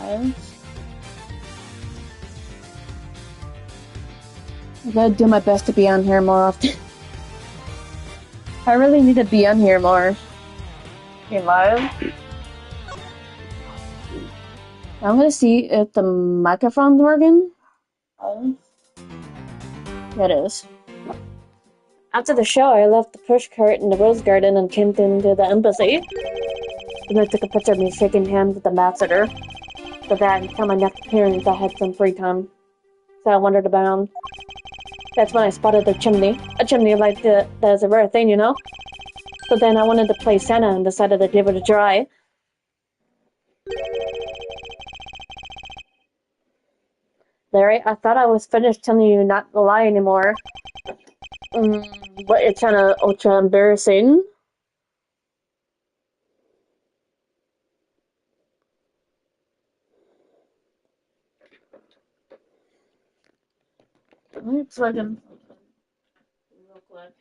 I gotta do my best to be on here more often. I really need to be on here more. Okay, live. I'm gonna see if the microphone's working. Yeah, it is. After the show, I left the pushcart in the rose garden and came into the embassy. Then I took a picture of me shaking hands with the ambassador. After that, until my next appearance, I had some free time. So I wandered around. That's when I spotted a chimney. A chimney like that's a rare thing, you know? So then I wanted to play Santa and decided to give it a try. Larry, I thought I was finished telling you not to lie anymore. But it's kinda ultra embarrassing. Let me plug in real quick.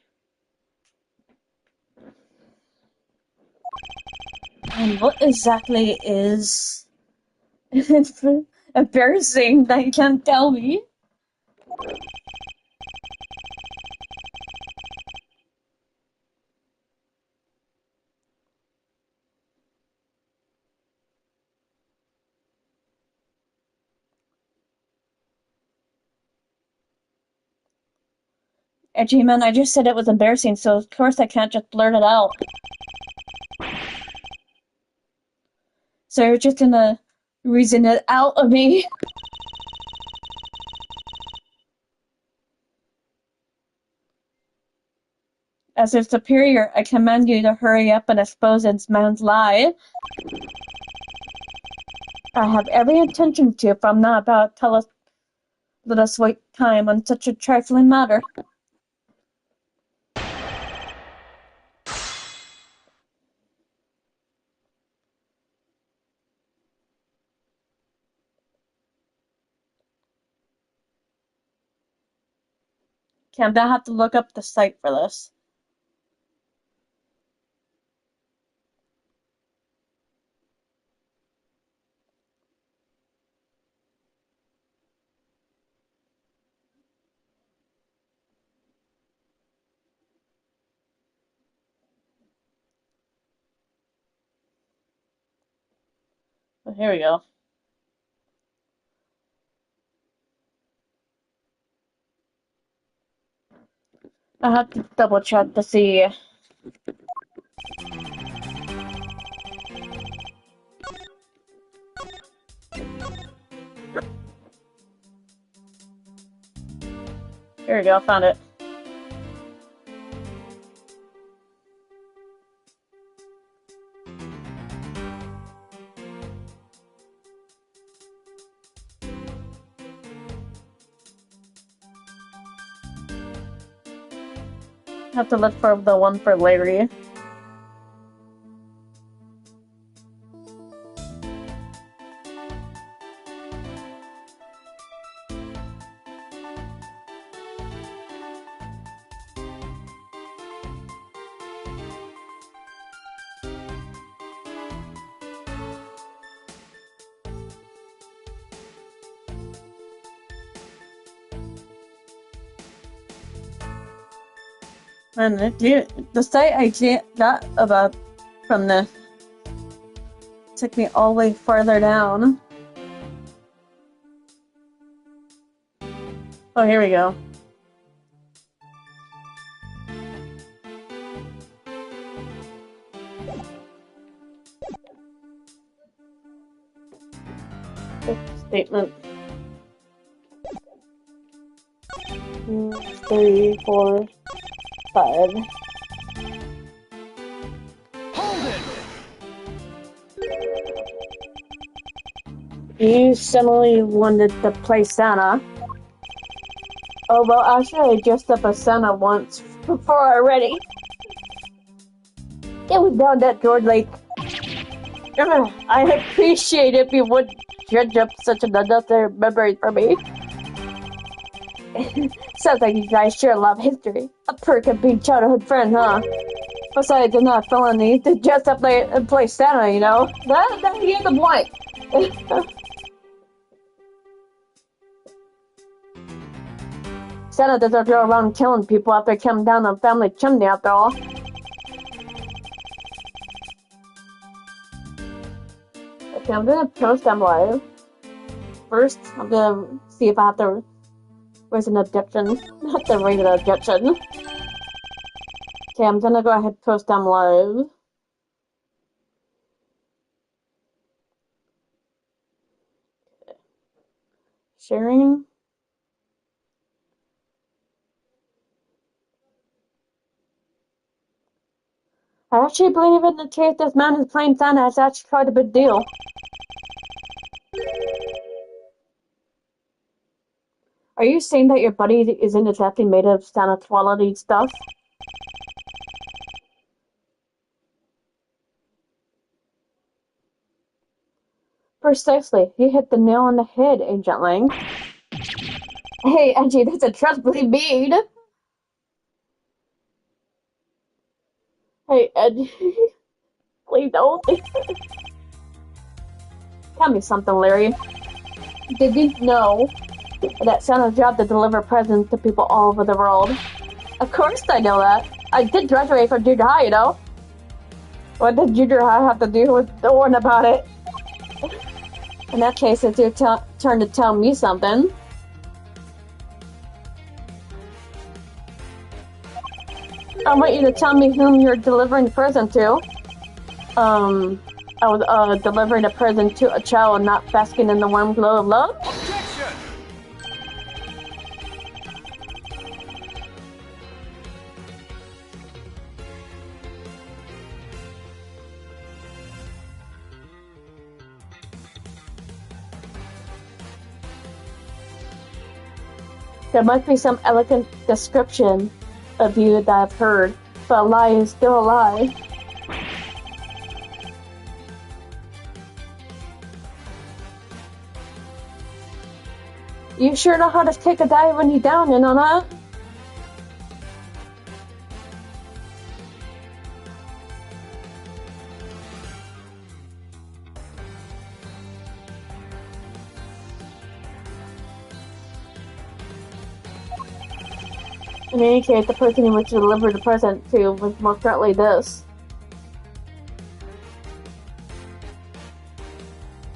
And what exactly is embarrassing that you can't tell me? Edgy man, I just said it was embarrassing, so of course I can't just blurt it out. So you're just gonna reason it out of me? As your superior, I command you to hurry up and expose this man's lie. I have every intention to, if I'm not about to let us wait time on such a trifling matter. Okay, I'm gonna have to look up the site for this. Oh, here we go. I have to double check to see. Here we go, found it. I have to look for the one for Larry. And the site I got about from this took me all the way farther down. Oh, here we go. Statement. 3, 4, 5. Hold it! You suddenly wanted to play Santa. Oh, well, actually, I dressed up as Santa once before already. It was down that George Lake. I appreciate if you would dredge up such another memory for me. Sounds like you guys share a lot of history. A perk of being childhood friend, huh? Besides, it's not a felony to dress up and play Santa, you know? That's the point. Santa doesn't go around killing people after coming down a family chimney after all. Okay, I'm gonna post them live. First, I'm gonna see if I have to raise an objection. Not to raise an objection. Okay, I'm gonna go ahead and post them live. Sharing. I actually believe in the case this man who's playing Santa is actually quite a big deal. Are you saying that your buddy isn't exactly made of Santa quality stuff? Precisely. You hit the nail on the head, Agent Lang. Hey, Angie, that's a trustworthy bead. Hey, Ed. Please don't. Tell me something, Larry. Did you know that Santa's job to deliver presents to people all over the world? Of course I know that. I did graduate from junior high, you know. What did junior high have to do with knowing about it? In that case, it's your turn to tell me something. I want you to tell me whom you're delivering the present to. I was delivering a present to a child not basking in the warm glow of love. Objection! There must be some elegant description of you that I've heard, but a lie is still a lie. You sure know how to take a dive when you're down, you know that? In any case, the person you wish to deliver the present to was most certainly this.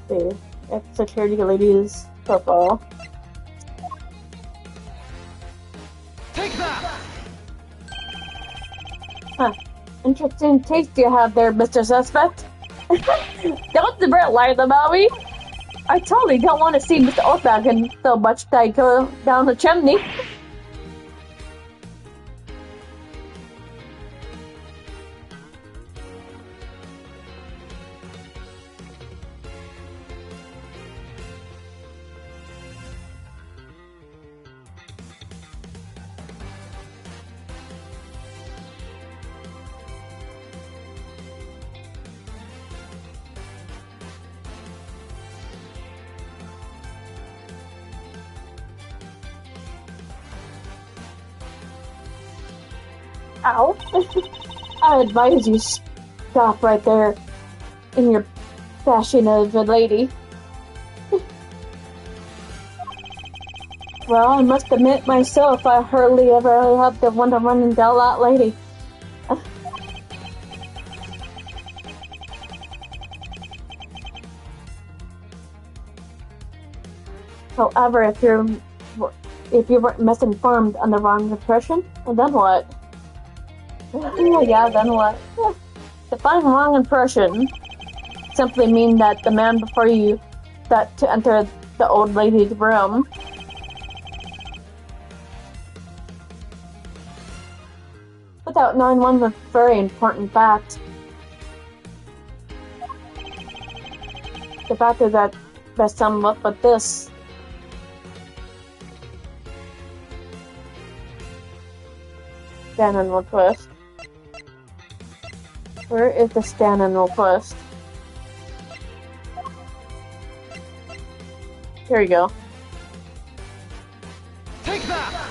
See, it's security lady's profile. Take that! Huh. Interesting taste you have there, Mr. Suspect. Don't deliberate lying about me. I totally don't want to see Mr. Oldbacken so much that I go down the chimney. Ow. I advise you stop right there in your bashing of a lady. Well, I must admit myself, I hardly ever have the one to run and tell that lady. However, if you weren't misinformed on the wrong impression, well, then what? Yeah, then what? Define wrong impression simply mean that the man before you that to enter the old lady's room. Without knowing one very important fact. The fact is that best sum up with this. Stand-in request. Where is the stand-in request? Here we go. Take that!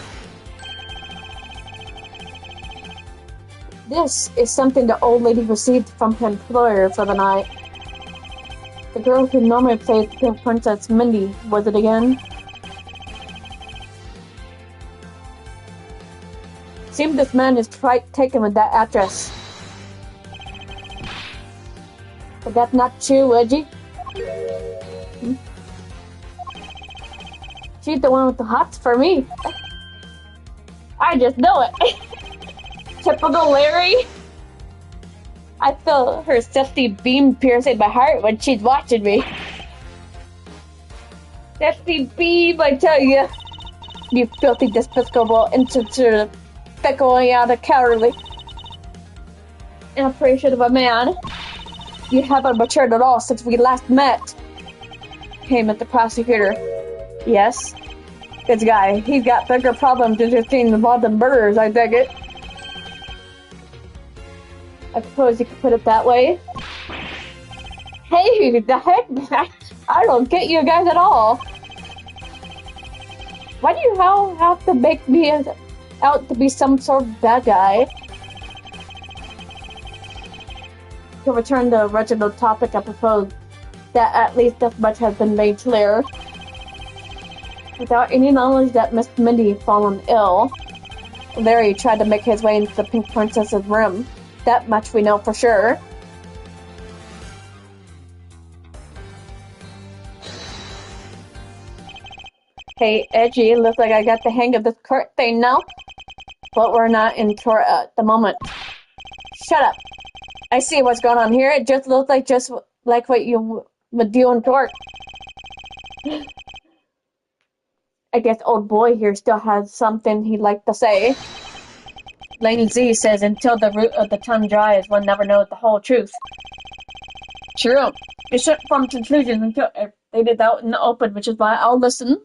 This is something the old lady received from her employer for the night. The girl who normally plays Pink Princess Mindy, was it again? Seems this man is quite taken with that actress. But that's not true, Reggie. She's the one with the hots for me. I just know it. Typical Larry. I feel her sexy beam piercing my heart when she's watching me. Sexy beam, I tell you. You filthy, despicable, insensitive, fickle, out of cowardly, inappreciative of a man. You haven't matured at all since we last met. Came at the prosecutor. Yes. This guy, he's got bigger problems than just being involved in murders, I think it. I suppose you could put it that way. Hey, the heck? I don't get you guys at all. Why do you have to make me out to be some sort of bad guy? To return to the original topic, I propose that at least this much has been made clear. Without any knowledge that Miss Mindy had fallen ill, Larry tried to make his way into the Pink Princess's room. That much we know for sure. Hey, Edgy, looks like I got the hang of this court thing now. But we're not in court at the moment. Shut up. I see what's going on here. It just looks like what you would do in court. I guess old boy here still has something he'd like to say. Lane Z says until the root of the tongue dries, one never knows the whole truth. True. You shouldn't form conclusions until they did out in the open, which is why I'll listen.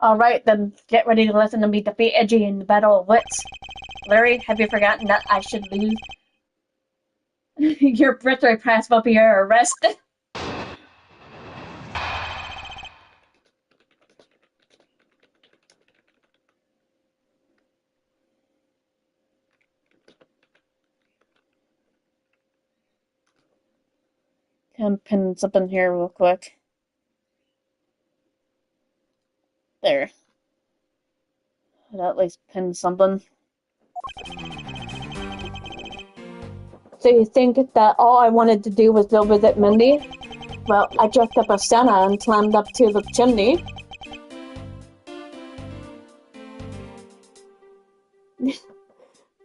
Alright, then get ready to listen to me defeat Edgy in the Battle of Wits. Larry, have you forgotten that I should lose your birthday pass will be your arrest? Can pin something here real quick. There. I'd at least pin something. So you think that all I wanted to do was go visit Mindy? Well, I dressed up as Santa and climbed up to the chimney.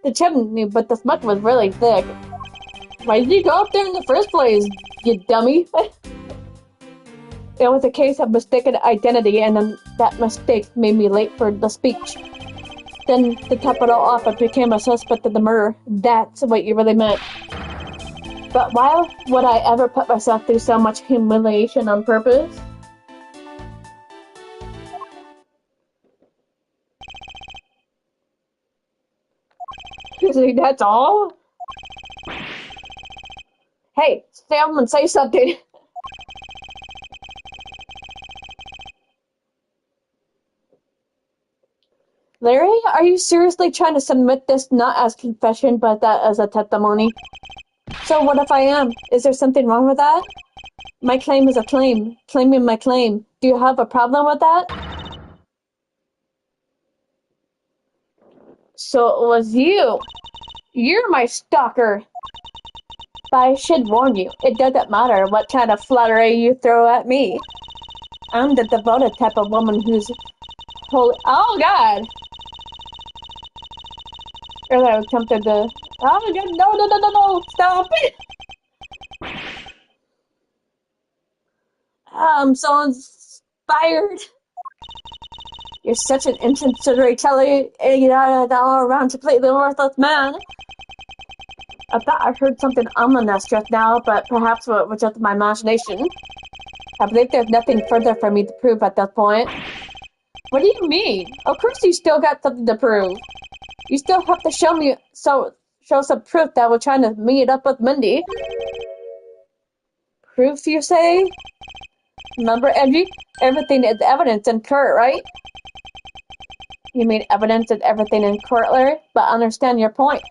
The chimney, but the smoke was really thick. Why did you go up there in the first place, you dummy? It was a case of mistaken identity, and then that mistake made me late for the speech. Then, to top it all off, I became a suspect of the murder. That's what you really meant. But why would I ever put myself through so much humiliation on purpose? You think that's all? Hey, stand and say something. Larry, are you seriously trying to submit this not as confession, but that as a testimony? So what if I am? Is there something wrong with that? My claim is a claim. Claiming my claim. Do you have a problem with that? So it was you. You're my stalker. But I should warn you, it doesn't matter what kind of flattery you throw at me. I'm the devoted type of woman who's holy. Oh, God! Earlier I was tempted to... Oh, God, no, stop it! I'm so inspired. You're such an inconsiderate, all-around completely worthless man. I thought I heard something ominous just now, but perhaps it was just my imagination. I believe there's nothing further for me to prove at this point. What do you mean? Of course you still got something to prove. You still have to show some proof that we're trying to meet up with Mindy. Proof, you say? Remember, Edgy? Everything is evidence in court, right? You mean evidence is everything in court, Larry? But I understand your point.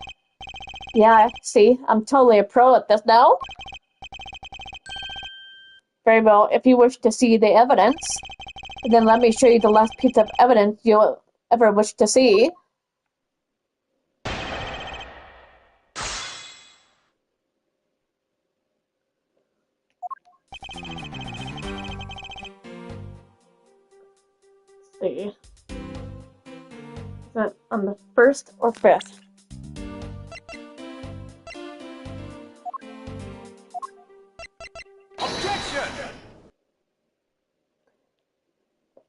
Yeah, see, I'm totally a pro at this now. Very well, if you wish to see the evidence, then let me show you the last piece of evidence you'll ever wish to see. Let's see. Is it on the 1st or 5th? Objection!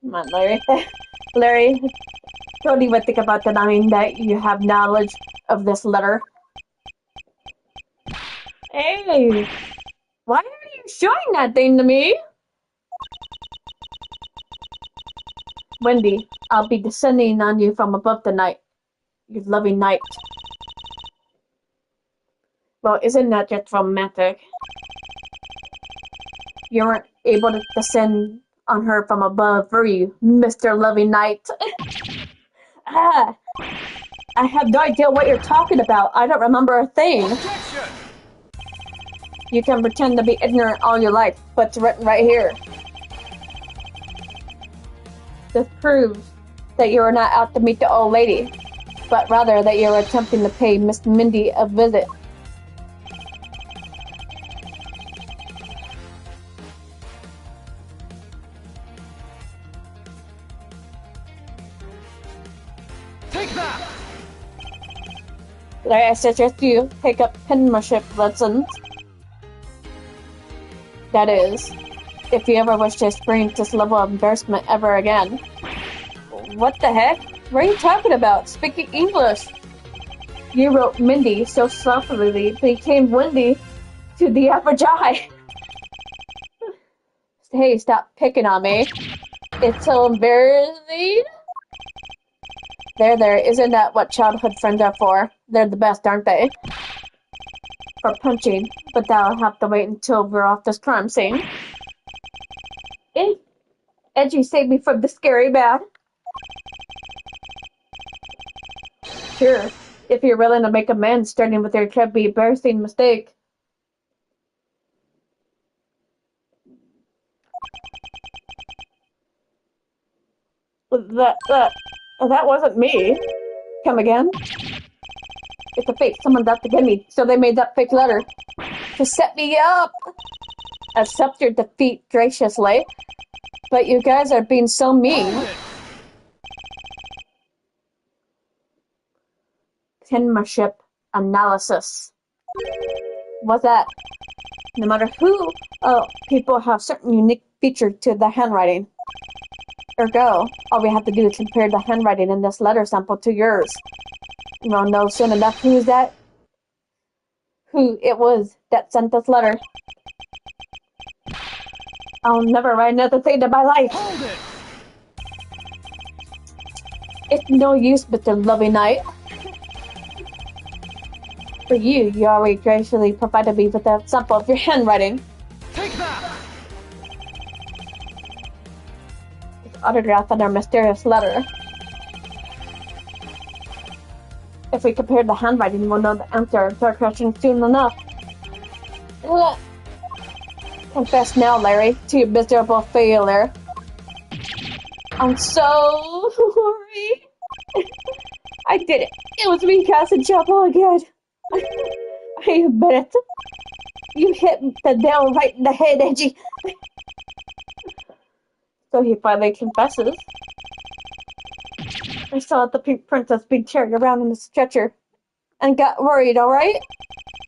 Come on, Larry. Larry, don't even think about denying that you have knowledge of this letter. Hey, why are you showing that thing to me? Wendy, I'll be descending on you from above tonight, you loving knight. Well, isn't that just romantic? You weren't able to descend on her from above, were you, Mr. Loving Knight? Ah, I have no idea what you're talking about. I don't remember a thing. Objection! You can pretend to be ignorant all your life, but it's written right here. This proves that you are not out to meet the old lady, but rather that you are attempting to pay Miss Mindy a visit. Take that! I suggest you take up penmanship lessons. That is, if you ever wish to experience this level of embarrassment ever again. What the heck? What are you talking about? Speaking English! You wrote Mindy so softly it became Wendy to the average eye. Hey, stop picking on me. It's so embarrassing. There, isn't that what childhood friends are for? They're the best, aren't they? For punching, but that'll have to wait until we're off this crime scene. Edgy saved me from the scary bad. Sure, if you're willing to make amends, starting with your trebly embarrassing mistake. That wasn't me. Come again? It's a fake. Someone's out to get me, so they made that fake letter to set me up. Accept your defeat graciously, but you guys are being so mean. Penmanship analysis. What's that? No matter who, people have certain unique features to the handwriting. Ergo, all we have to do is compare the handwriting in this letter sample to yours. You won't know soon enough who it was that sent this letter. I'll never write another thing in my life. Hold it! It's no use, Mr. Loving Knight. For you already graciously provided me with a sample of your handwriting. Take that! It's autographed on our mysterious letter. If we compare the handwriting, we'll know the answer to our question soon enough. Confess now, Larry, to your miserable failure. I'm so sorry. I did it. It was me casting trouble again. I admit it. You hit the nail right in the head, Edgy. So he finally confesses. I saw the pink princess being carried around in a stretcher and got worried, alright?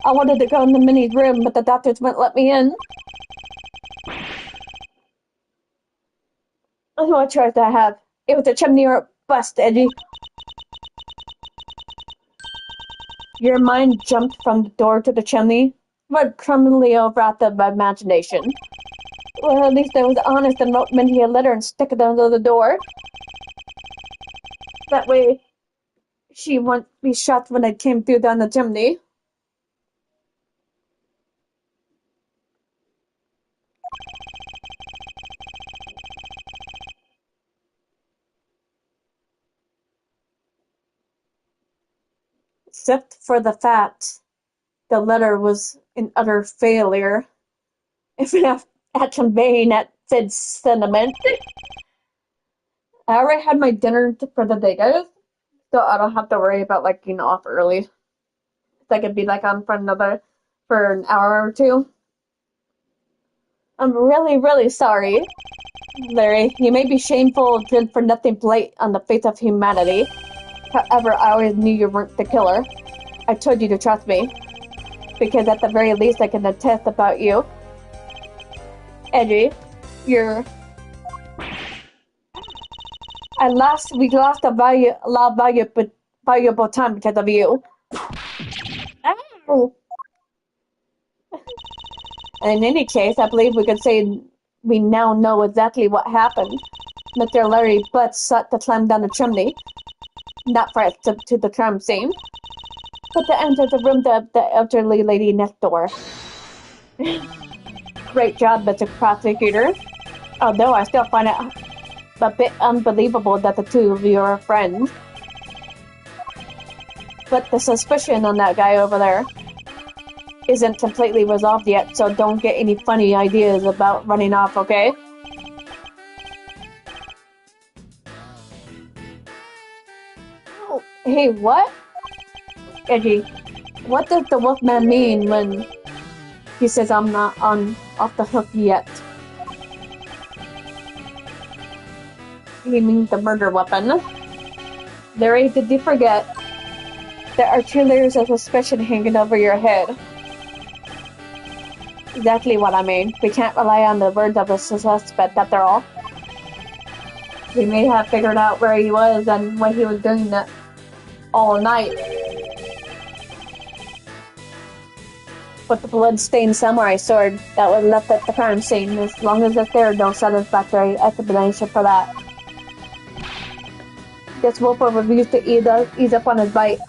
I wanted to go in the Minnie's room, but the doctors wouldn't let me in. What choice did I have? It was a chimney or a bust, Edgy. Your mind jumped from the door to the chimney. What criminally overacted my imagination? Well, at least I was honest and wrote Minnie a letter and stuck it under the door. That way, She won't be shocked when I came through down the chimney. Except for the fact the letter was an utter failure. If not at conveying that said sentiment. I already had my dinner for the day, guys. So I don't have to worry about like getting off early. I could be like on for an hour or two. I'm really, really sorry, Larry. You may be shameful good for nothing blight on the face of humanity. However, I always knew you weren't the killer. I told you to trust me. Because at the very least I can attest about you. Edgy, you're... We lost a lot of valuable time because of you. Ow! In any case, I believe we could say we now know exactly what happened. Mr. Larry Butts sought to climb down the chimney. Not for to the crime scene, but to enter the room of the elderly lady next door. Great job, Mr. Prosecutor. Although I still find it a bit unbelievable that the two of you are friends. But the suspicion on that guy over there isn't completely resolved yet, so don't get any funny ideas about running off, okay? Oh, hey, what? Edgy, what does the Wolfman mean when he says I'm not off the hook yet? He means the murder weapon. Larry, did you forget? There are 2 layers of suspicion hanging over your head. Exactly what I mean. We can't rely on the words of a suspect after all. We may have figured out where he was and what he was doing that all night. But the blood-stained samurai sword that was left at the crime scene, as long as it's there, no satisfactory explanation for that. Guess Wolf will refuse to ease up on his bite.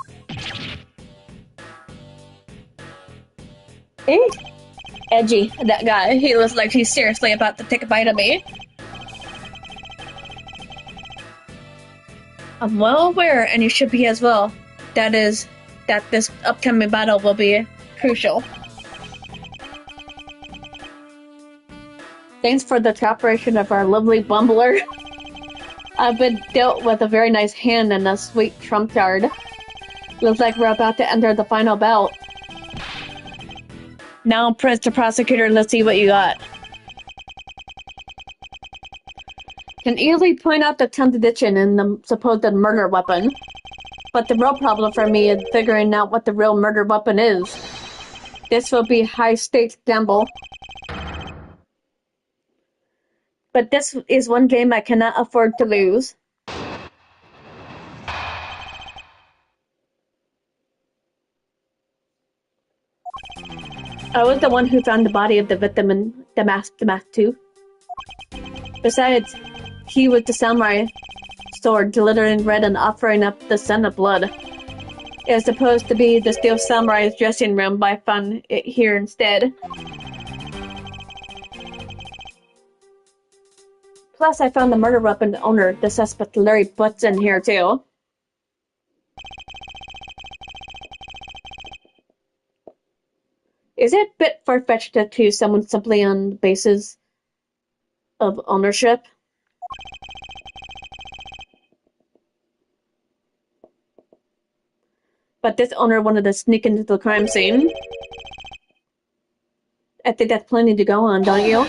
Eh? Edgy, that guy. He looks like he's seriously about to take a bite of me. I'm well aware, and you should be as well, that this upcoming battle will be crucial. Thanks for the cooperation of our lovely bumbler. I've been dealt with a very nice hand and a sweet trump card. Looks like we're about to enter the final bout. Now, Mr. Prosecutor, let's see what you got. Can easily point out the contradiction in the supposed murder weapon. But the real problem for me is figuring out what the real murder weapon is. This will be high-stakes gamble. But this is one game I cannot afford to lose. I was the one who found the body of the victim in the mask too. Besides, he with the samurai sword glittering red and offering up the scent of blood. It is supposed to be the steel samurai's dressing room, but I found it here instead. Plus, I found the murder weapon owner, the suspect Larry Butts, in here too. Is it a bit far-fetched to accuse someone simply on the basis of ownership? But this owner wanted to sneak into the crime scene. I think that's plenty to go on, don't you?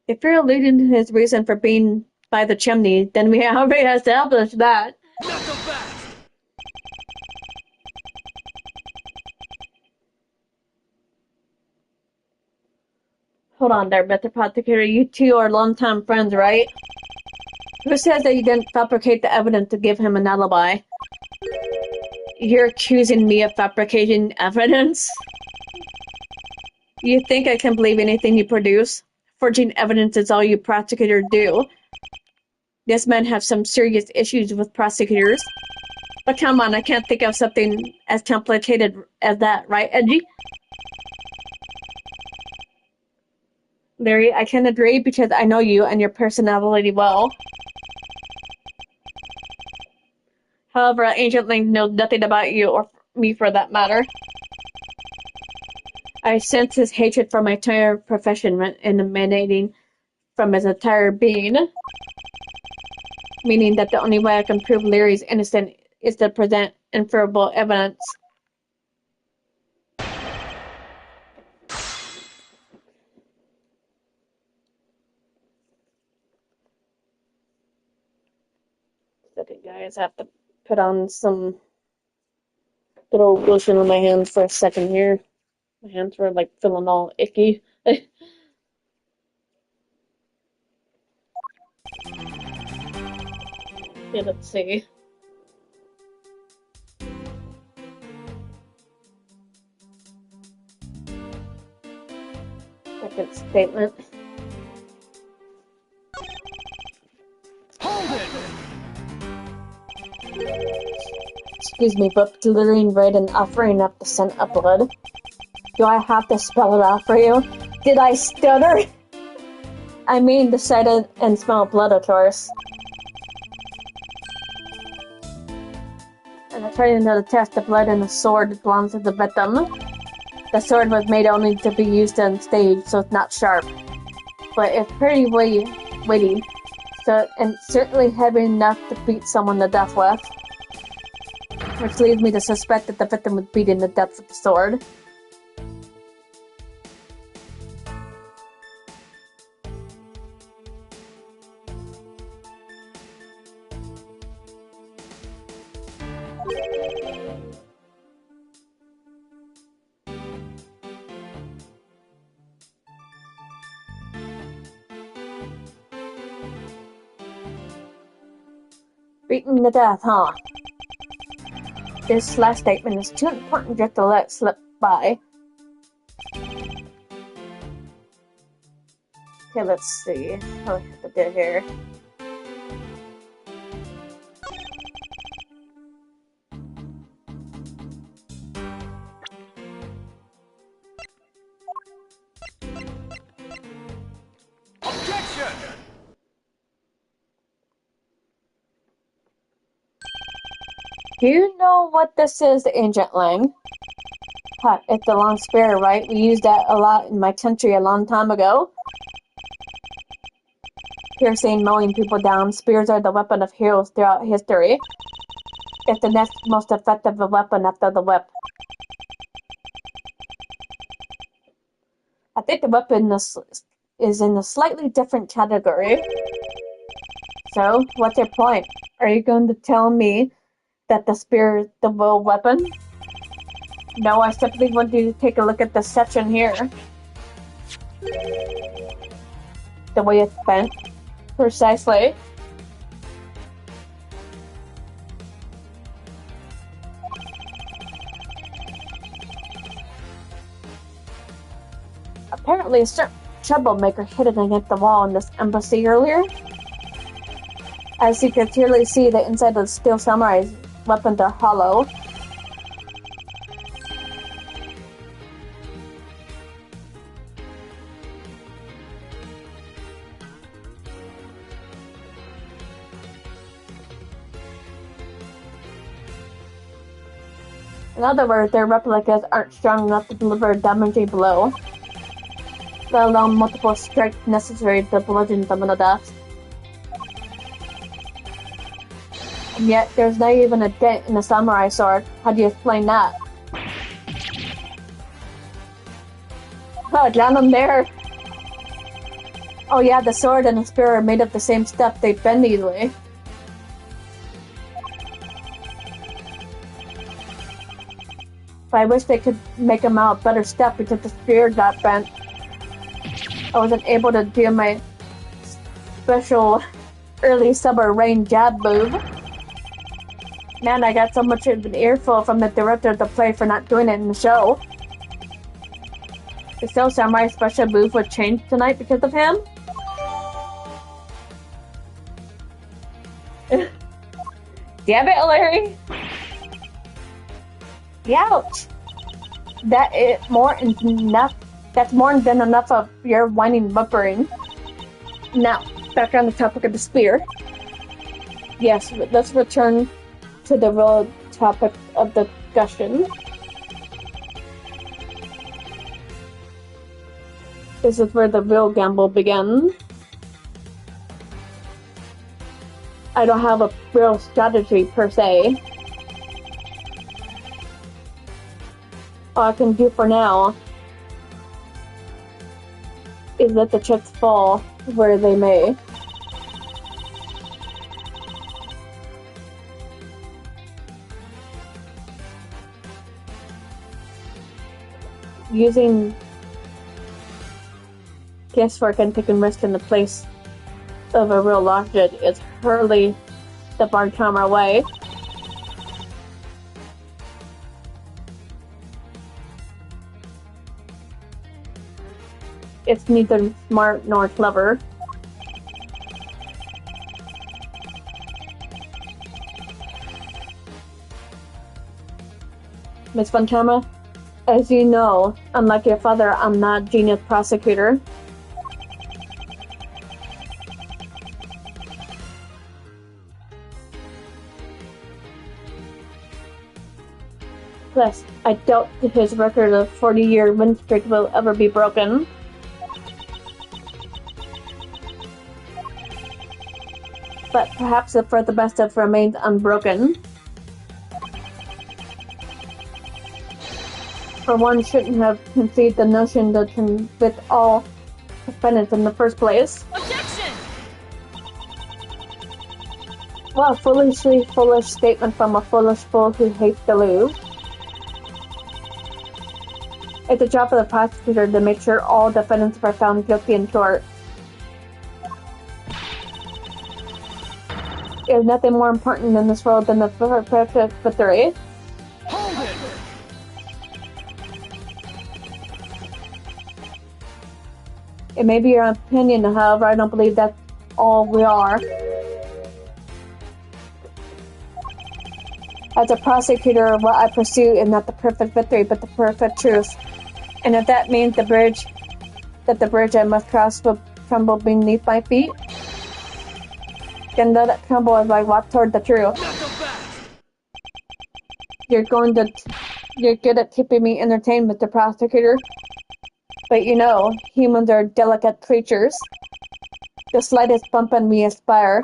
If you're alluding to his reason for being by the chimney, then we already established that. Not so fast! Hold on there, Mr. Prosecutor. You two are longtime friends, right? Who says that you didn't fabricate the evidence to give him an alibi? You're accusing me of fabricating evidence? You think I can believe anything you produce? Forging evidence is all you prosecutors do. This man has some serious issues with prosecutors. But come on, I can't think of something as complicated as that, right, Edgy? Larry, I can agree because I know you and your personality well. However, Ancient Link knows nothing about you or me for that matter. I sense his hatred for my entire profession emanating from his entire being. Meaning that the only way I can prove Larry's innocent is to present inferable evidence. Okay, guys, I have to put on some good old lotion on my hands for a second here. My hands were like feeling all icky. Yeah, let's see. Second statement. Hold it! Excuse me, but delivering red and offering up the scent of blood. Do I have to spell it out for you? Did I stutter? I mean the sight and smell of blood, of course. And according to the test, the blood in the sword belongs to the victim. The sword was made only to be used on stage, so it's not sharp. But it's pretty weighty, so, and certainly heavy enough to beat someone to death with. Which leads me to suspect that the victim was beaten to death with the sword. Beaten to death, huh? This last statement is too important just to let slip by. Okay, let's see. What do I have to do here? Objection! Do you know what this is, Agent Lang? Huh, it's the long spear, right? We used that a lot in my country a long time ago. Piercing, mowing people down, spears are the weapon of heroes throughout history. It's the next most effective weapon after the whip. I think the weapon is in a slightly different category. So, what's your point? Are you going to tell me that the spear is the real weapon? No, I simply want you to take a look at this section here. The way it's bent. Precisely. Apparently, a certain troublemaker hidden against the wall in this embassy earlier. As you can clearly see, the inside of the Steel Samurai's weapons are hollow. In other words, their replicas aren't strong enough to deliver a damaging blow, let alone multiple strikes necessary to bludgeon them to death. And yet, there's not even a dent in the samurai sword. How do you explain that? Oh, down them there! Oh yeah, the sword and the spear are made of the same stuff, they bend easily. But I wish they could make them out of better stuff because the spear got bent. I wasn't able to do my special early summer rain jab move. Man, I got so much of an earful from the director of the play for not doing it in the show. The Steel Samurai special move would change tonight because of him? Damn it, Larry! Ouch! That is more than enough. That's more than enough of your whining bumpering. Now, back on the topic of the spear. Yes, let's return to the real topic of the discussion. This is where the real gamble begins. I don't have a real strategy per se. All I can do for now is let the chips fall where they may. Using guesswork and taking risk in the place of a real logic is hardly the bar camera way. It's neither smart nor clever. Miss Fontana, as you know, unlike your father, I'm not genius prosecutor. Plus, I doubt his record of 40-year win streak will ever be broken. But perhaps the for the best of remains unbroken. For one shouldn't have conceived the notion that can with all defendants in the first place. Objection! Well, a foolishly foolish statement from a foolish fool who hates to lose. It's the job of the prosecutor to make sure all defendants are found guilty in court. There's nothing more important in this world than the perfect victory. Hold it! It may be your opinion, however, I don't believe that's all we are. As a prosecutor, what I pursue is not the perfect victory, but the perfect truth. And if that means the bridge I must cross will crumble beneath my feet, then let it crumble as I walk toward the truth. You're good at keeping me entertained, Mr. Prosecutor. But you know, humans are delicate creatures. The slightest bump and we aspire.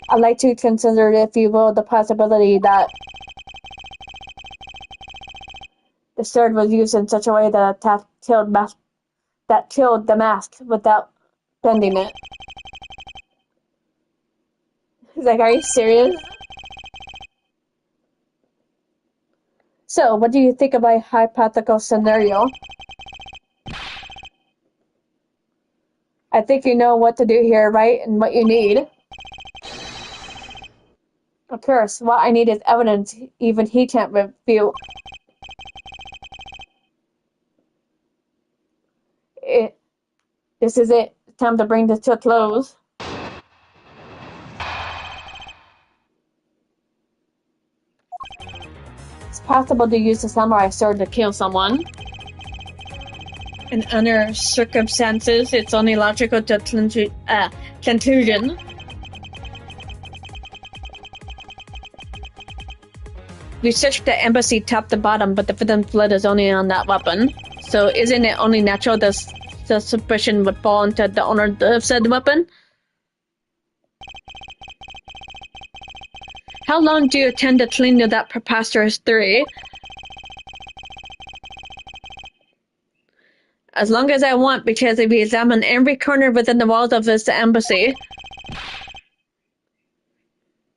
I'd like to consider, if you will, the possibility that the sword was used in such a way that killed the mask without bending it. He's like, are you serious? So, what do you think of my hypothetical scenario? I think you know what to do here, right? And what you need. Of course, what I need is evidence even he can't refute. This is it. It's time to bring this to a close. It's possible to use the samurai sword to kill someone. In other circumstances, it's only logical to conclusion. We searched the embassy top to bottom, but the victim's blood is only on that weapon. So isn't it only natural that the suspicion would fall into the owner of said weapon? How long do you intend to cling to that preposterous theory? As long as I want, because if we examine every corner within the walls of this embassy,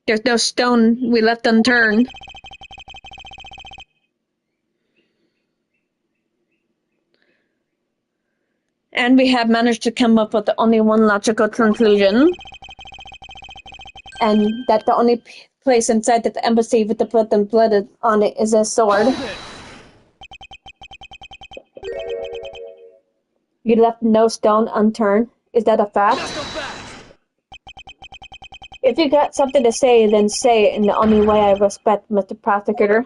there's no stone we left unturned. And we have managed to come up with only one logical conclusion. And that the only place inside the embassy with the blood on it is a sword. You left no stone unturned. Is that a fact? If you got something to say, then say it in the only way I respect, Mr. Prosecutor.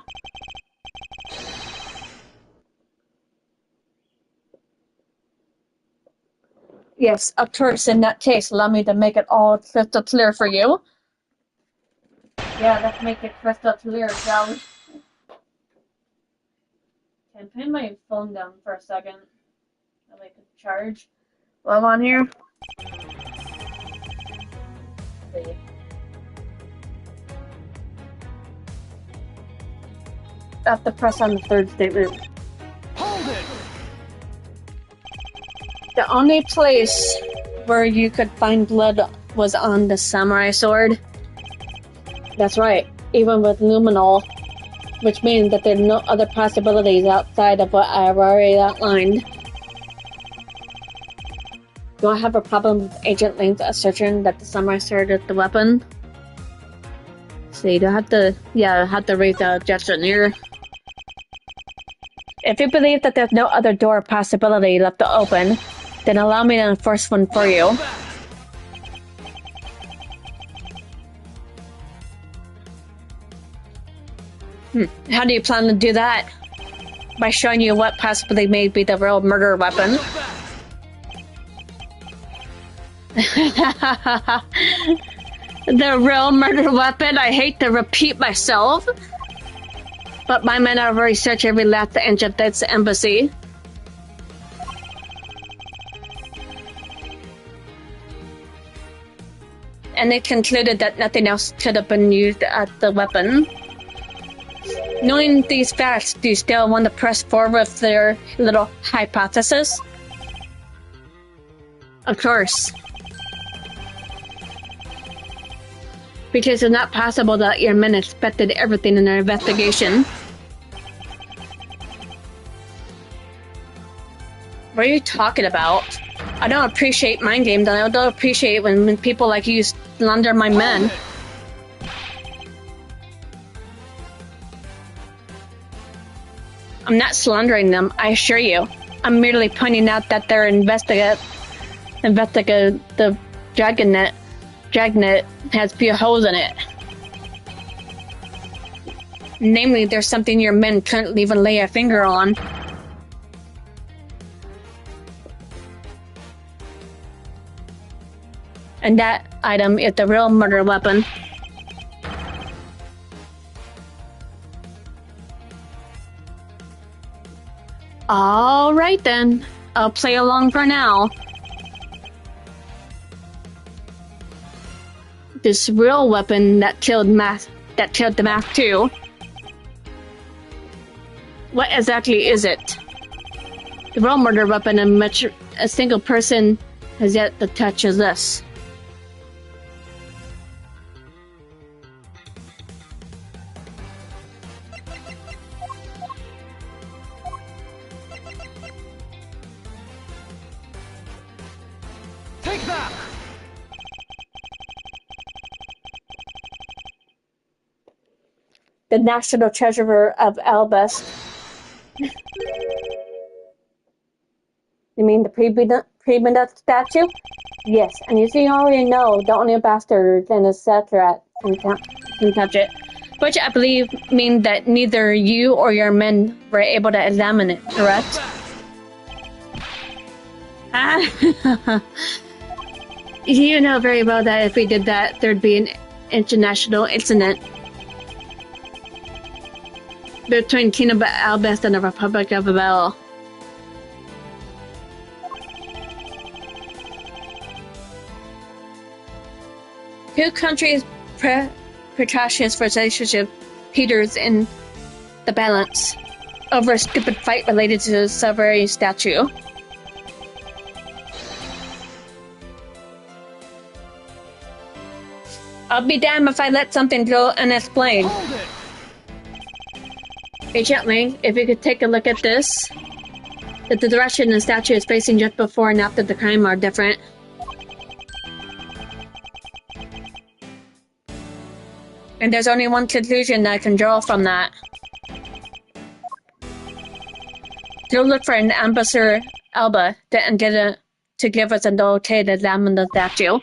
Yes, of course, in that case, allow me to make it all crystal clear for you. Yeah, let's make it crystal clear, shall we? Can I put my phone down for a second? I like to charge while I'm on here. See. I have to press on the third statement. Hold it! The only place where you could find blood was on the samurai sword. That's right, even with luminol, which means that there are no other possibilities outside of what I have already outlined. Do I have a problem with Agent Link's assertion that the samurai sword is the weapon? See, do I have to... Yeah, I have to raise the objection here. If you believe that there's no other door possibility left to open, then allow me to enforce one for you. How do you plan to do that? By showing you what possibly may be the real murder weapon. The real murder weapon? I hate to repeat myself, but my men have researched every last inch of this embassy. And they concluded that nothing else could have been used as the weapon. Knowing these facts, do you still want to press forward with their little hypothesis? Of course. Because it's not possible that your men expected everything in their investigation. What are you talking about? I don't appreciate mind games, and I don't appreciate when people like you slander my men. I'm not slandering them, I assure you. I'm merely pointing out that their the dragnet has few holes in it. Namely, there's something your men couldn't even lay a finger on. And that item is the real murder weapon. Alright then, I'll play along for now. This real weapon that killed the mask too. What exactly is it? The real murder weapon in which a single person has yet to touch is this. Take that! The National Treasurer of Albest. You mean the pre-Benedct statue? Yes, and you see, you already know the only bastard and etc. can touch it. Which I believe means that neither you or your men were able to examine it, correct? You know very well that if we did that, there'd be an international incident between Kingdom of Albest and the Republic of Abel. Two countries' precocious relationship teeters in the balance over a stupid fight related to the sovereign statue. I'll be damned if I let something go unexplained. Agent Link, if you could take a look at this. The direction the statue is facing just before and after the crime are different. And there's only one conclusion that I can draw from that. Go look for an Ambassador Alba to give us an okay to examine the statue.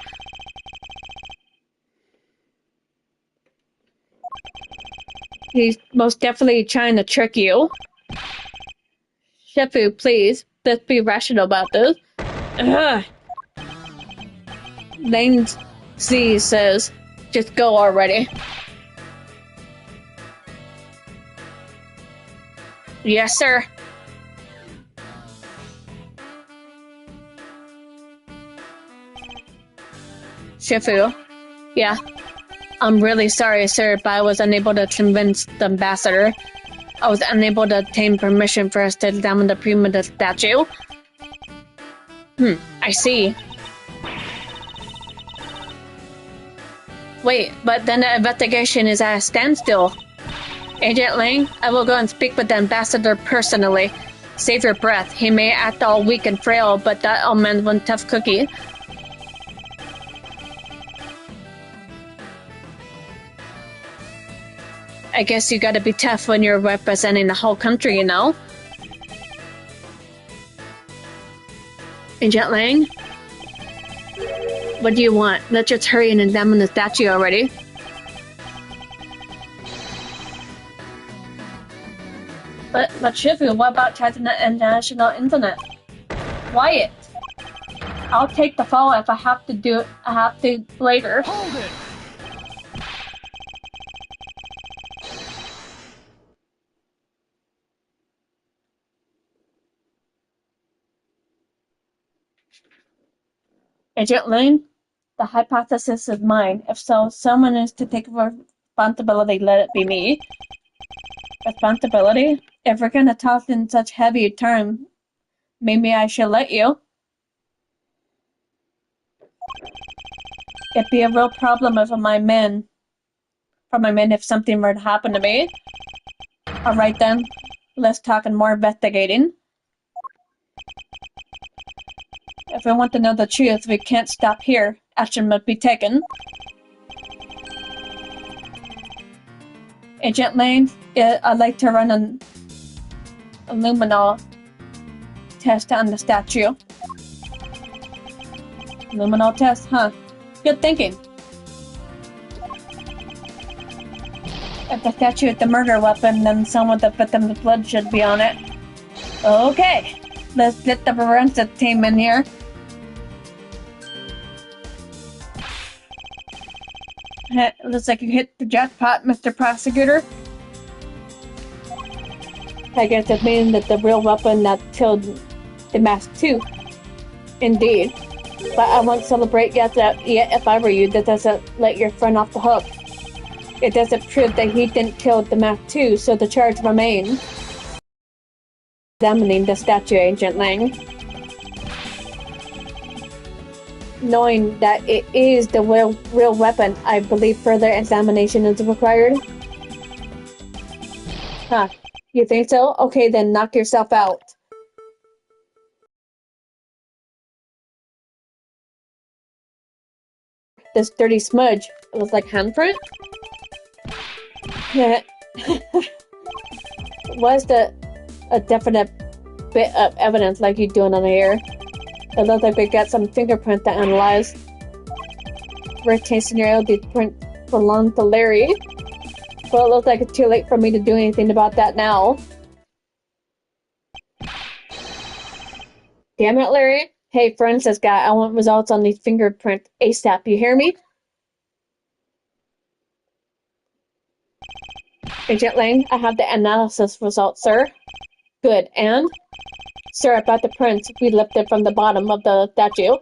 He's most definitely trying to trick you. Shifu, please, let's be rational about this. Ugh. Lane Z says, just go already. Yes, sir. Shifu, yeah. I'm really sorry, sir, but I was unable to convince the ambassador. I was unable to obtain permission for us to examine the primitive statue. I see. Wait, but then the investigation is at a standstill. Agent Lang, I will go and speak with the ambassador personally. Save your breath. He may act all weak and frail, but that old man's one tough cookie. I guess you gotta be tough when you're representing the whole country, you know? Agent Lang? What do you want? Let's just hurry and examine the statue already. But Shifu, what about chatting the international internet? Quiet! I'll take the fall if I have to do it. I have to later. Hold it! Agent Lane, the hypothesis is mine. If so, someone is to take responsibility, let it be me. Responsibility? If we're gonna talk in such heavy terms, maybe I should let you. It'd be a real problem for my men if something were to happen to me. Alright then, let's talk and more investigating. If we want to know the truth, we can't stop here. Action must be taken. Agent Lane, I'd like to run an luminol test on the statue. Luminol test, huh? Good thinking. If the statue is the murder weapon, then some of the victim's blood should be on it. Okay, let's get the forensic team in here. Looks like you hit the jackpot, Mr. Prosecutor. I guess it means that the real weapon that killed the mask too. Indeed. But I won't celebrate yet if I were you. That doesn't let your friend off the hook. It doesn't prove that he didn't kill the mask too, so the charge remains. Examining the statue, Agent Lang. Knowing that it is the real weapon, I believe further examination is required. Huh, you think so? Okay then, knock yourself out. This dirty smudge, it was like handprint? Was a definite bit of evidence like you doing on here? It looks like we got some fingerprint to analyze. Worst case scenario, the print belonged to Larry. Well, it looks like it's too late for me to do anything about that now. Damn it, Larry. Hey, forensics guy, I want results on these fingerprints ASAP, you hear me? Agent Lang, I have the analysis results, sir. Good, and? Sir, about the prints we lifted from the bottom of the statue.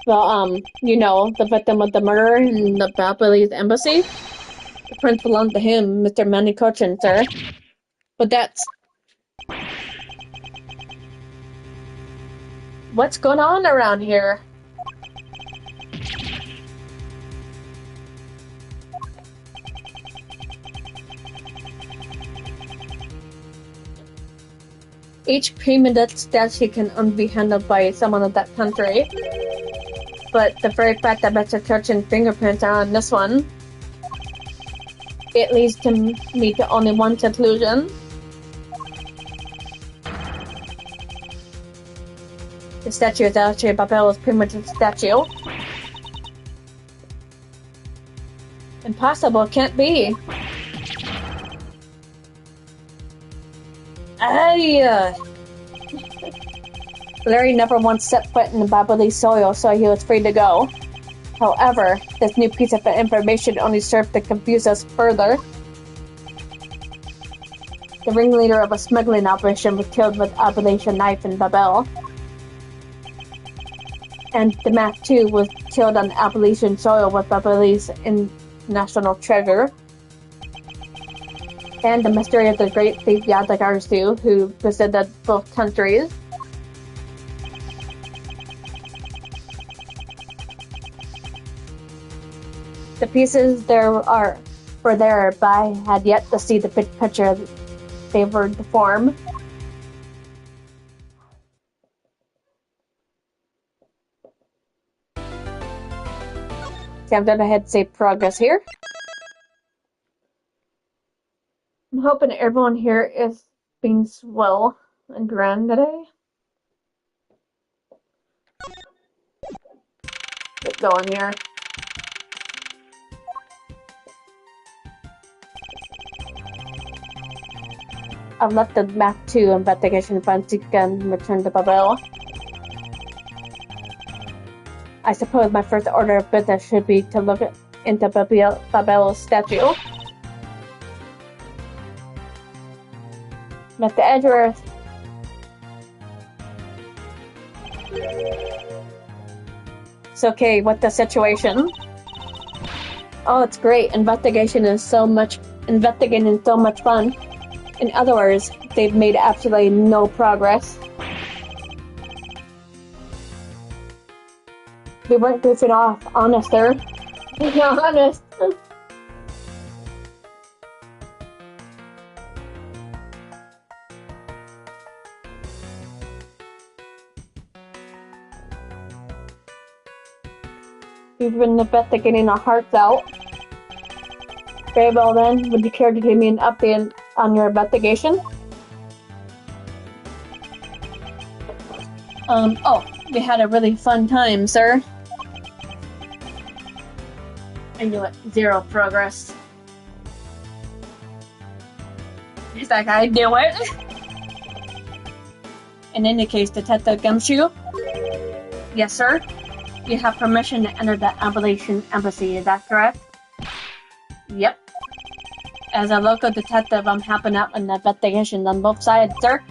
Well, you know, the victim of the murder in the Japanese embassy. The prints belong to him, Mr. Manny Cochin, sir. But that's... What's going on around here? Each primitive statue can be handled by someone of that country. But the very fact that Mr. Cochin's fingerprints are on this one, it leads me to only one conclusion. The statue is actually Babel's primitive statue. Impossible, can't be. Larry never once set foot in the Babbly's soil, so he was free to go. However, this new piece of information only served to confuse us further. The ringleader of a smuggling operation was killed with Abelay's knife in Babel. And the map too was killed on Appalachian soil with Babbly's national treasure. And the mystery of the great thief Yadagarsu, who visited both countries. The pieces were there, but I had yet to see the big picture they were to form. Okay, I'm gonna hit save progress here. I'm hoping everyone here is being swell and grand today. Get going here. I've left the map 2 investigation Francisca and returned to Babel. I suppose my first order of business should be to look into Babel's statue. Met the Edgeworth. It's okay, what's the situation? Oh, it's great. Investigating is so much fun. In other words, they've made absolutely no progress. We weren't goofing off, honest, sir. Yeah, honest. We've been investigating our hearts out. Very well then, would you care to give me an update on your investigation? Oh, we had a really fun time, sir. I knew it. 0 progress. He's like, I knew it. In any case, Detective Gumshoe? Yes, sir? You have permission to enter the Appalachian Embassy, is that correct? Yep. As a local detective, I'm helping out in the investigation on both sides, sir.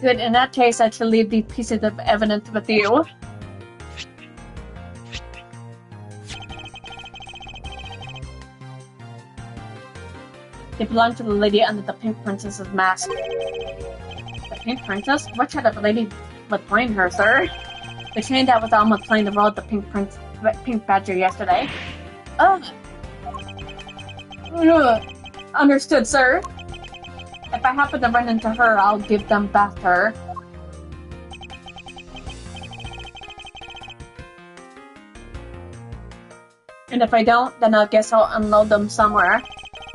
Good, in that case, I shall leave these pieces of evidence with you. They belong to the lady under the Pink Princess's mask. The Pink Princess? What kind of lady was playing her, sir? The train that was almost playing the role of the Pink Badger yesterday. Understood, sir. If I happen to run into her, I'll give them back to her. And if I don't, then I guess I'll unload them somewhere.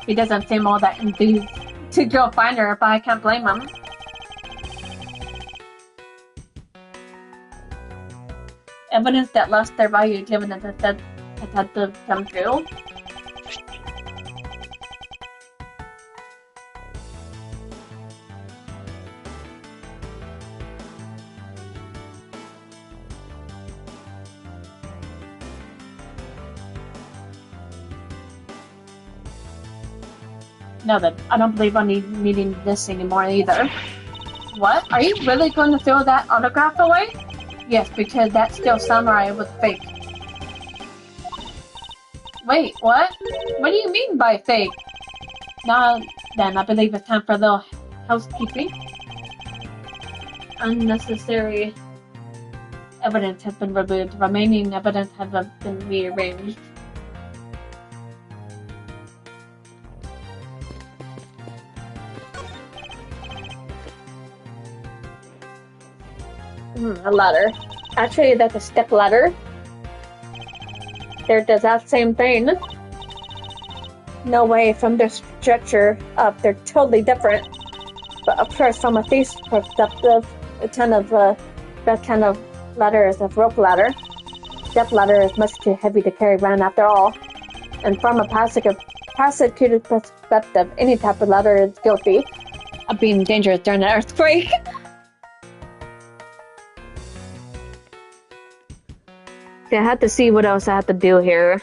He doesn't seem all that enthused to go find her, but I can't blame him. Evidence that lost their value given that the detective come through. No, but I don't believe I'm needing this anymore either. What? Are you really going to throw that autograph away? Yes, because that still samurai was fake. Wait, what? What do you mean by fake? Now then, I believe it's time for a little housekeeping. Unnecessary evidence has been removed. Remaining evidence has been rearranged. A ladder. Actually, that's a step ladder. There does that same thing. No way, from their structure up, they're totally different. But of course, from a thief's perspective, that kind of ladder is a rope ladder. Step ladder is much too heavy to carry around after all. And from a prosecutor's perspective, any type of letter is guilty of being dangerous during an earthquake. I had to see what else I had to do here.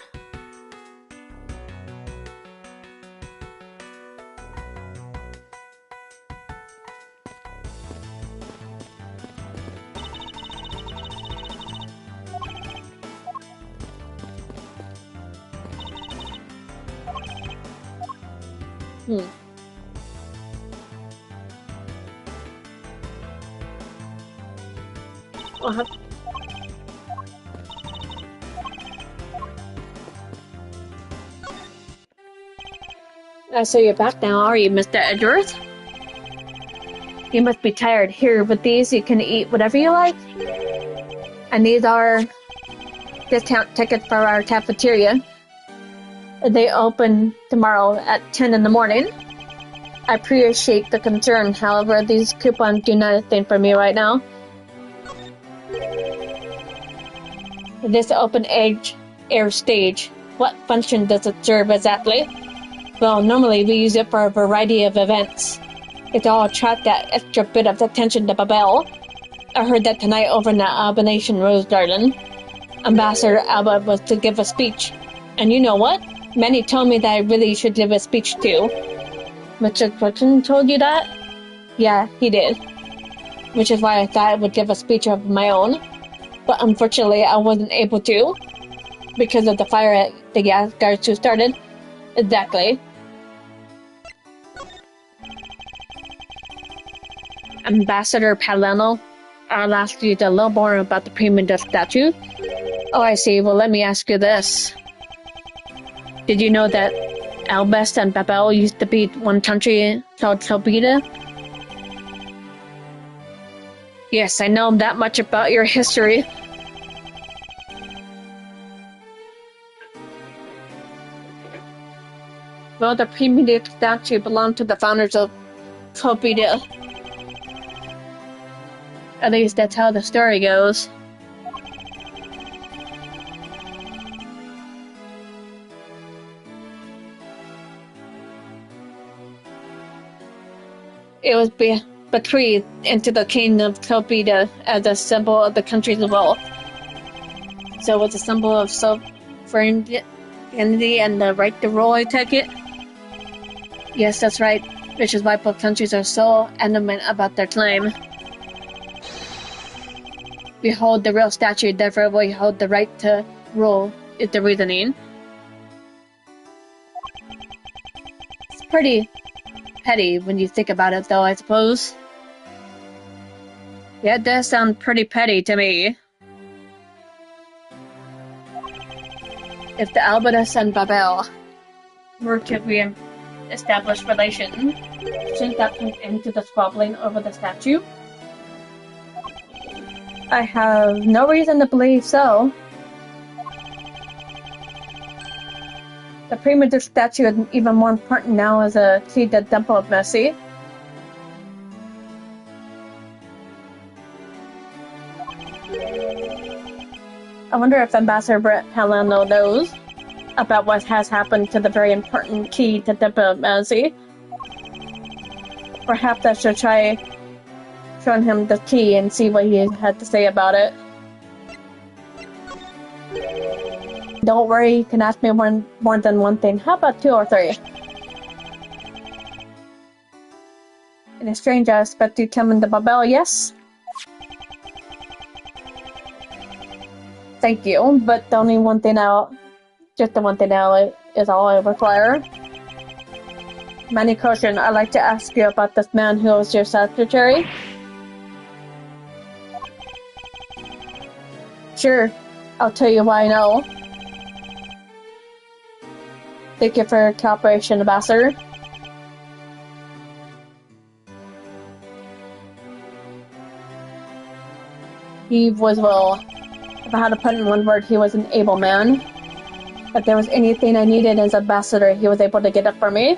So you're back now, are you, Mr. Edgeworth? You must be tired. Here, with these, you can eat whatever you like. And these are discount tickets for our cafeteria. They open tomorrow at 10 in the morning. I appreciate the concern, however, these coupons do nothing for me right now. This open air stage, what function does it serve exactly? Well, normally we use it for a variety of events. It all attract that extra bit of attention to Babel. I heard that tonight over in the Abomination Rose Garden, Ambassador Alba was to give a speech. And you know what? Many told me that I really should give a speech too. Mr. Clifton told you that? Yeah, he did. Which is why I thought I would give a speech of my own. But unfortunately, I wasn't able to. Because of the fire at the gas guards who started. Exactly. Ambassador Palano, I'll ask you a little more about the Prima statue. Oh, I see. Well, let me ask you this. Did you know that Albest and Babel used to be one country called Tobita? Yes, I know that much about your history. Well, the Prima statue belonged to the founders of Tobita. At least that's how the story goes. It was bequeathed into the king of Tobita as a symbol of the country's wealth. So it's a symbol of sovereignty and the right to rule, I take it? Yes, that's right, which is why both countries are so adamant about their claim. We hold the real statue, therefore we hold the right to rule, is the reasoning. It's pretty petty when you think about it, though, I suppose. Yeah, it does sound pretty petty to me. If the Albertus and Babel were to re-establish relations, shouldn't that put into the squabbling over the statue? I have no reason to believe so. The primitive statue is even more important now as a key to the Temple of Mercy. I wonder if Ambassador Brett Palano knows about what has happened to the very important key to the Temple of Mercy. Perhaps I should try showing him the key and see what he had to say about it. Don't worry, you can ask me more than one thing. How about 2 or 3? In exchange, I expect you to come into Babel, yes? Thank you, but the only one thing just the one thing out is all I require. Manny Koshin, I'd like to ask you about this man who was your secretary. Sure, I'll tell you why I know. Thank you for your cooperation, Ambassador. He was, well, if I had to put in one word, he was an able man. If there was anything I needed as ambassador, he was able to get it for me.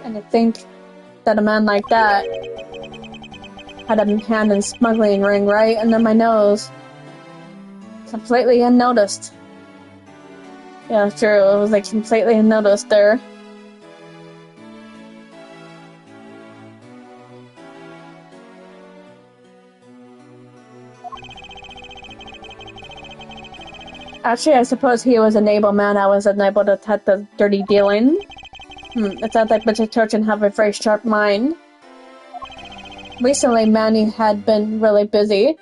And to think that a man like that had a hand in smuggling ring right under my nose, completely unnoticed. Yeah, true. It was like completely unnoticed there. Actually, I suppose he was an able man. I was unable to detect the dirty dealing. It sounds like Mr. Churchin have a very sharp mind. Recently, Manny had been really busy.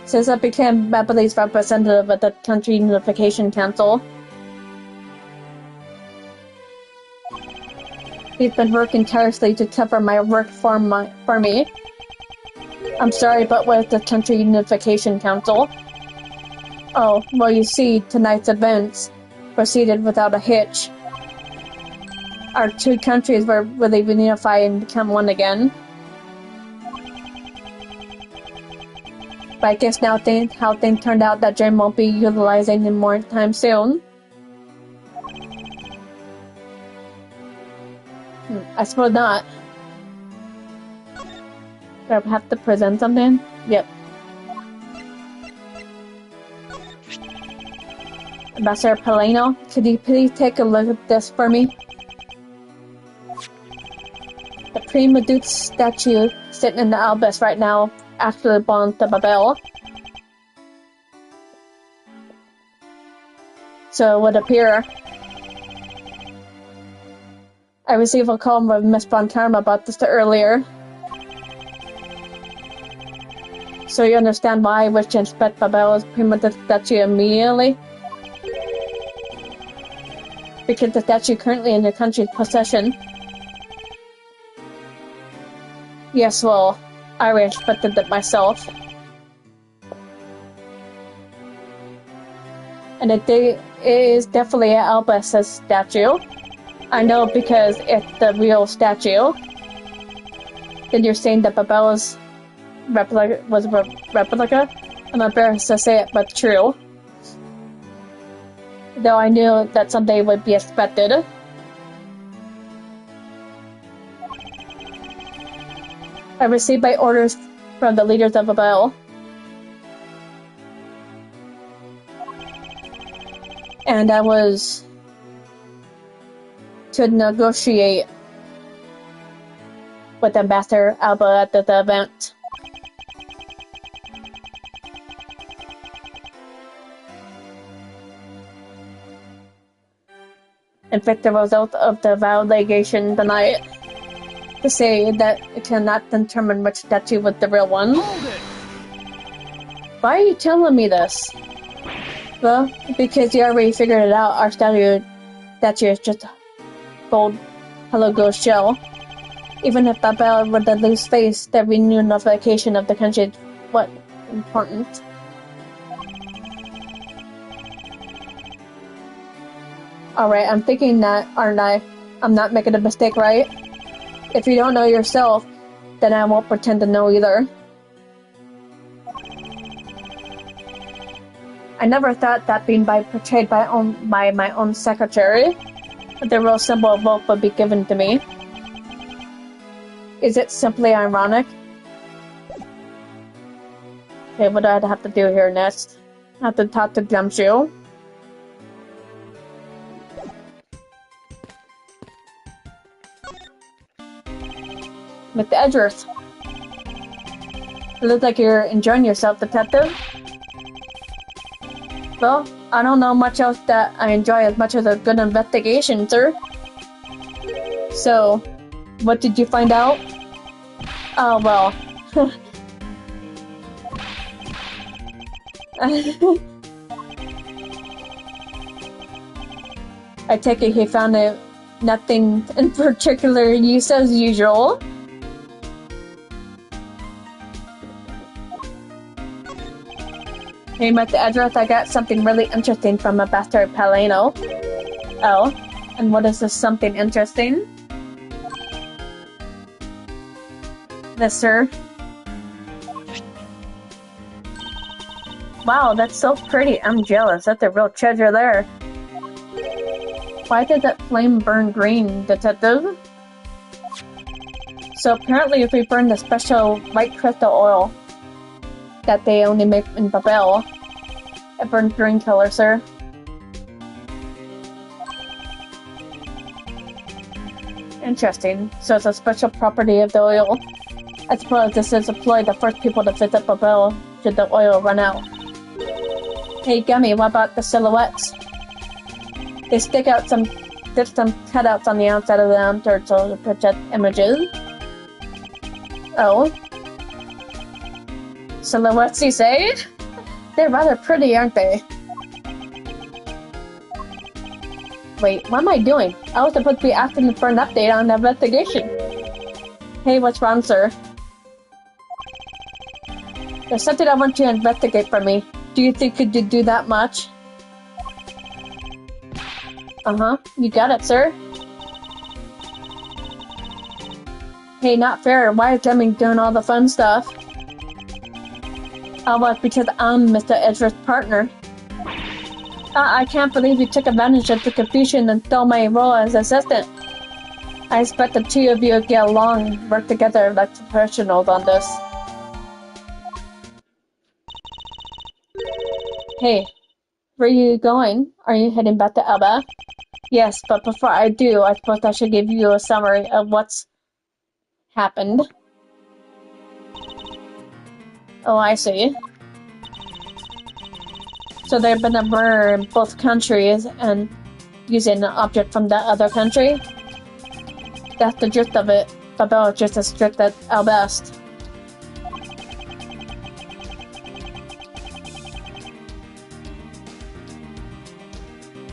Since I became Beverly's representative at the Country Unification Council, he's been working tirelessly to cover my work for me. I'm sorry, but with the Country Unification Council? Oh, well, you see, tonight's events proceeded without a hitch. Our two countries were really reunified and become one again. But I guess now how things turned out, that Jim won't be utilizing them more time soon. I suppose not. Do I have to present something? Yep. Ambassador Paleno, could you please take a look at this for me? The Prima Duke's statue sitting in the Albus right now actually belongs to Babel. So it would appear I received a call from Miss Von Karma about this earlier. So you understand why I wish to inspect Babel's Prima Duke statue immediately? Because the statue currently in your country's possession. Yes, well, I respected it myself. And it is definitely an Albus' statue. I know because it's the real statue. Then you're saying that Babel's replica was a replica? I'm embarrassed to say it, but true. Though I knew that someday would be expected. I received my orders from the leaders of Babel. And I was to negotiate with Ambassador Alba at the event. In fact, the result of the validation tonight to say that it cannot determine which statue was the real one. Why are you telling me this? Well, because you already figured it out. Our statue is just a gold Hello Ghost shell. Even if Babel were to lose face, the reunification of the country is what important. Alright, I'm thinking that, aren't I? I'm not making a mistake, right? If you don't know yourself, then I won't pretend to know either. I never thought that being portrayed by my own secretary, the real symbol of wolf would be given to me. Is it simply ironic? Okay, what do I have to do here next? I have to talk to Gumshoe. With the Edgeworth. It looks like you're enjoying yourself, detective. Well, I don't know much else that I enjoy as much as a good investigation, sir. So, what did you find out? Oh, well. I take it he found nothing in particular use as usual. Hey, at the address, I got something really interesting from Ambassador Paleno. Oh, and what is this something interesting? Yes, sir. Wow, that's so pretty. I'm jealous. That's a real treasure there. Why did that flame burn green, detective? So apparently if we burn the special white crystal oil that they only make in Babel, A burnt green color, sir. Interesting. So it's a special property of the oil. I suppose this is employed the first people to visit Babel should the oil run out. Hey Gummy, what about the silhouettes? They stick out some cutouts on the outside of the lantern to project images. Oh. Silhouettes, you say? They're rather pretty, aren't they? Wait, what am I doing? I was supposed to be asking for an update on the investigation. Hey, what's wrong, sir? There's something I want you to investigate for me. Do you think you could do that much? Uh-huh. You got it, sir. Hey, not fair. Why is Deming doing all the fun stuff? Oh, well, because I'm Mr. Ezra's partner. I can't believe you took advantage of the confusion and stole my role as assistant. I expect the two of you to get along, work together like professionals on this. Hey, where are you going? Are you heading back to Alba? Yes, but before I do, I suppose I should give you a summary of what's happened. Oh, I see. So there have been a murder in both countries and using an object from the other country? That's the gist of it. Babel is just as strict as best.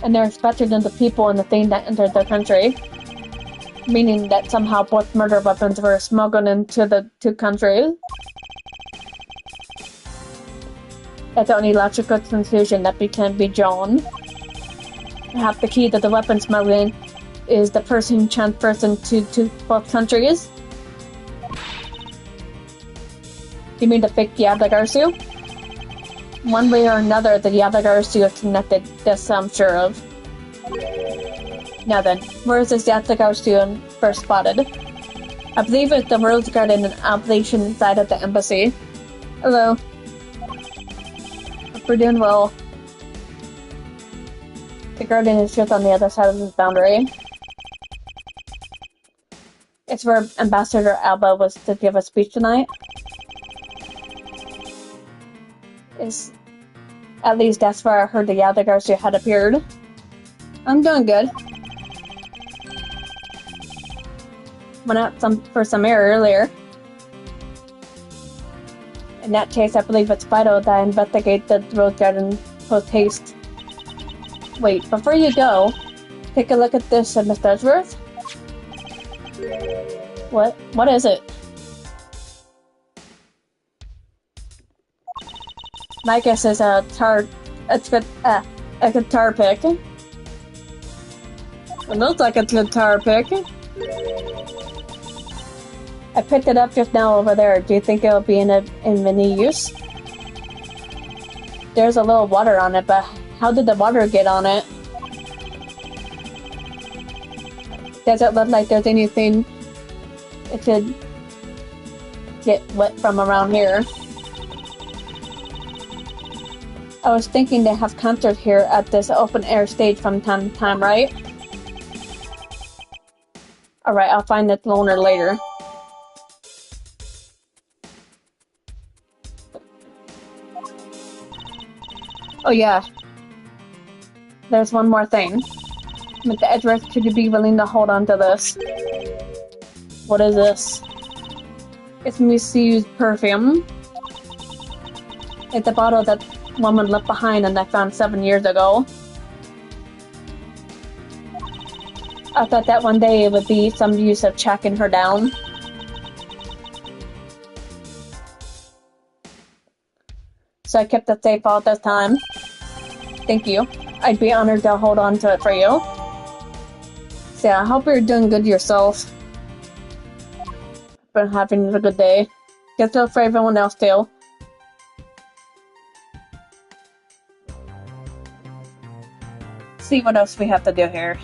And they're expected in the people and the thing that entered their country. Meaning that somehow both murder weapons were smuggled into the two countries. That's the only logical conclusion that can be drawn. Perhaps the key to the weapon smuggling is the person transfers into both countries. You mean the fake Yadagarsu? One way or another, the Yadagarsu is connected, this I'm sure of. Now then, where is this Yadagarsu first spotted? I believe it's the Rose Garden and Objection side of the embassy. Hello. We're doing well. The garden is just on the other side of the boundary. It's where Ambassador Alba was to give a speech tonight. At least that's where I heard the Yadagarsu had appeared. I'm doing good. Went out for some air earlier. In that case, I believe it's vital that I investigate the Rose Garden post-haste. Wait, before you go, take a look at this, Mr. Edgeworth. What is it? My guess is a guitar pick. It looks like a guitar pick. I picked it up just now over there. Do you think it'll be in any use? There's a little water on it, but how did the water get on it? Does it look like there's anything it could get wet from around here? I was thinking they have concerts here at this open-air stage from time to time, right? Alright, I'll find the loner later. Oh yeah. There's one more thing. Mr. Edgeworth, could you be willing to hold on to this? What is this? It's misused perfume. It's a bottle that woman left behind and I found 7 years ago. I thought that one day it would be some use of tracking her down. So I kept it safe all this time. Thank you. I'd be honored to hold on to it for you. So yeah, I hope you're doing good yourself. Been having a good day. Get to for everyone else too. See what else we have to do here.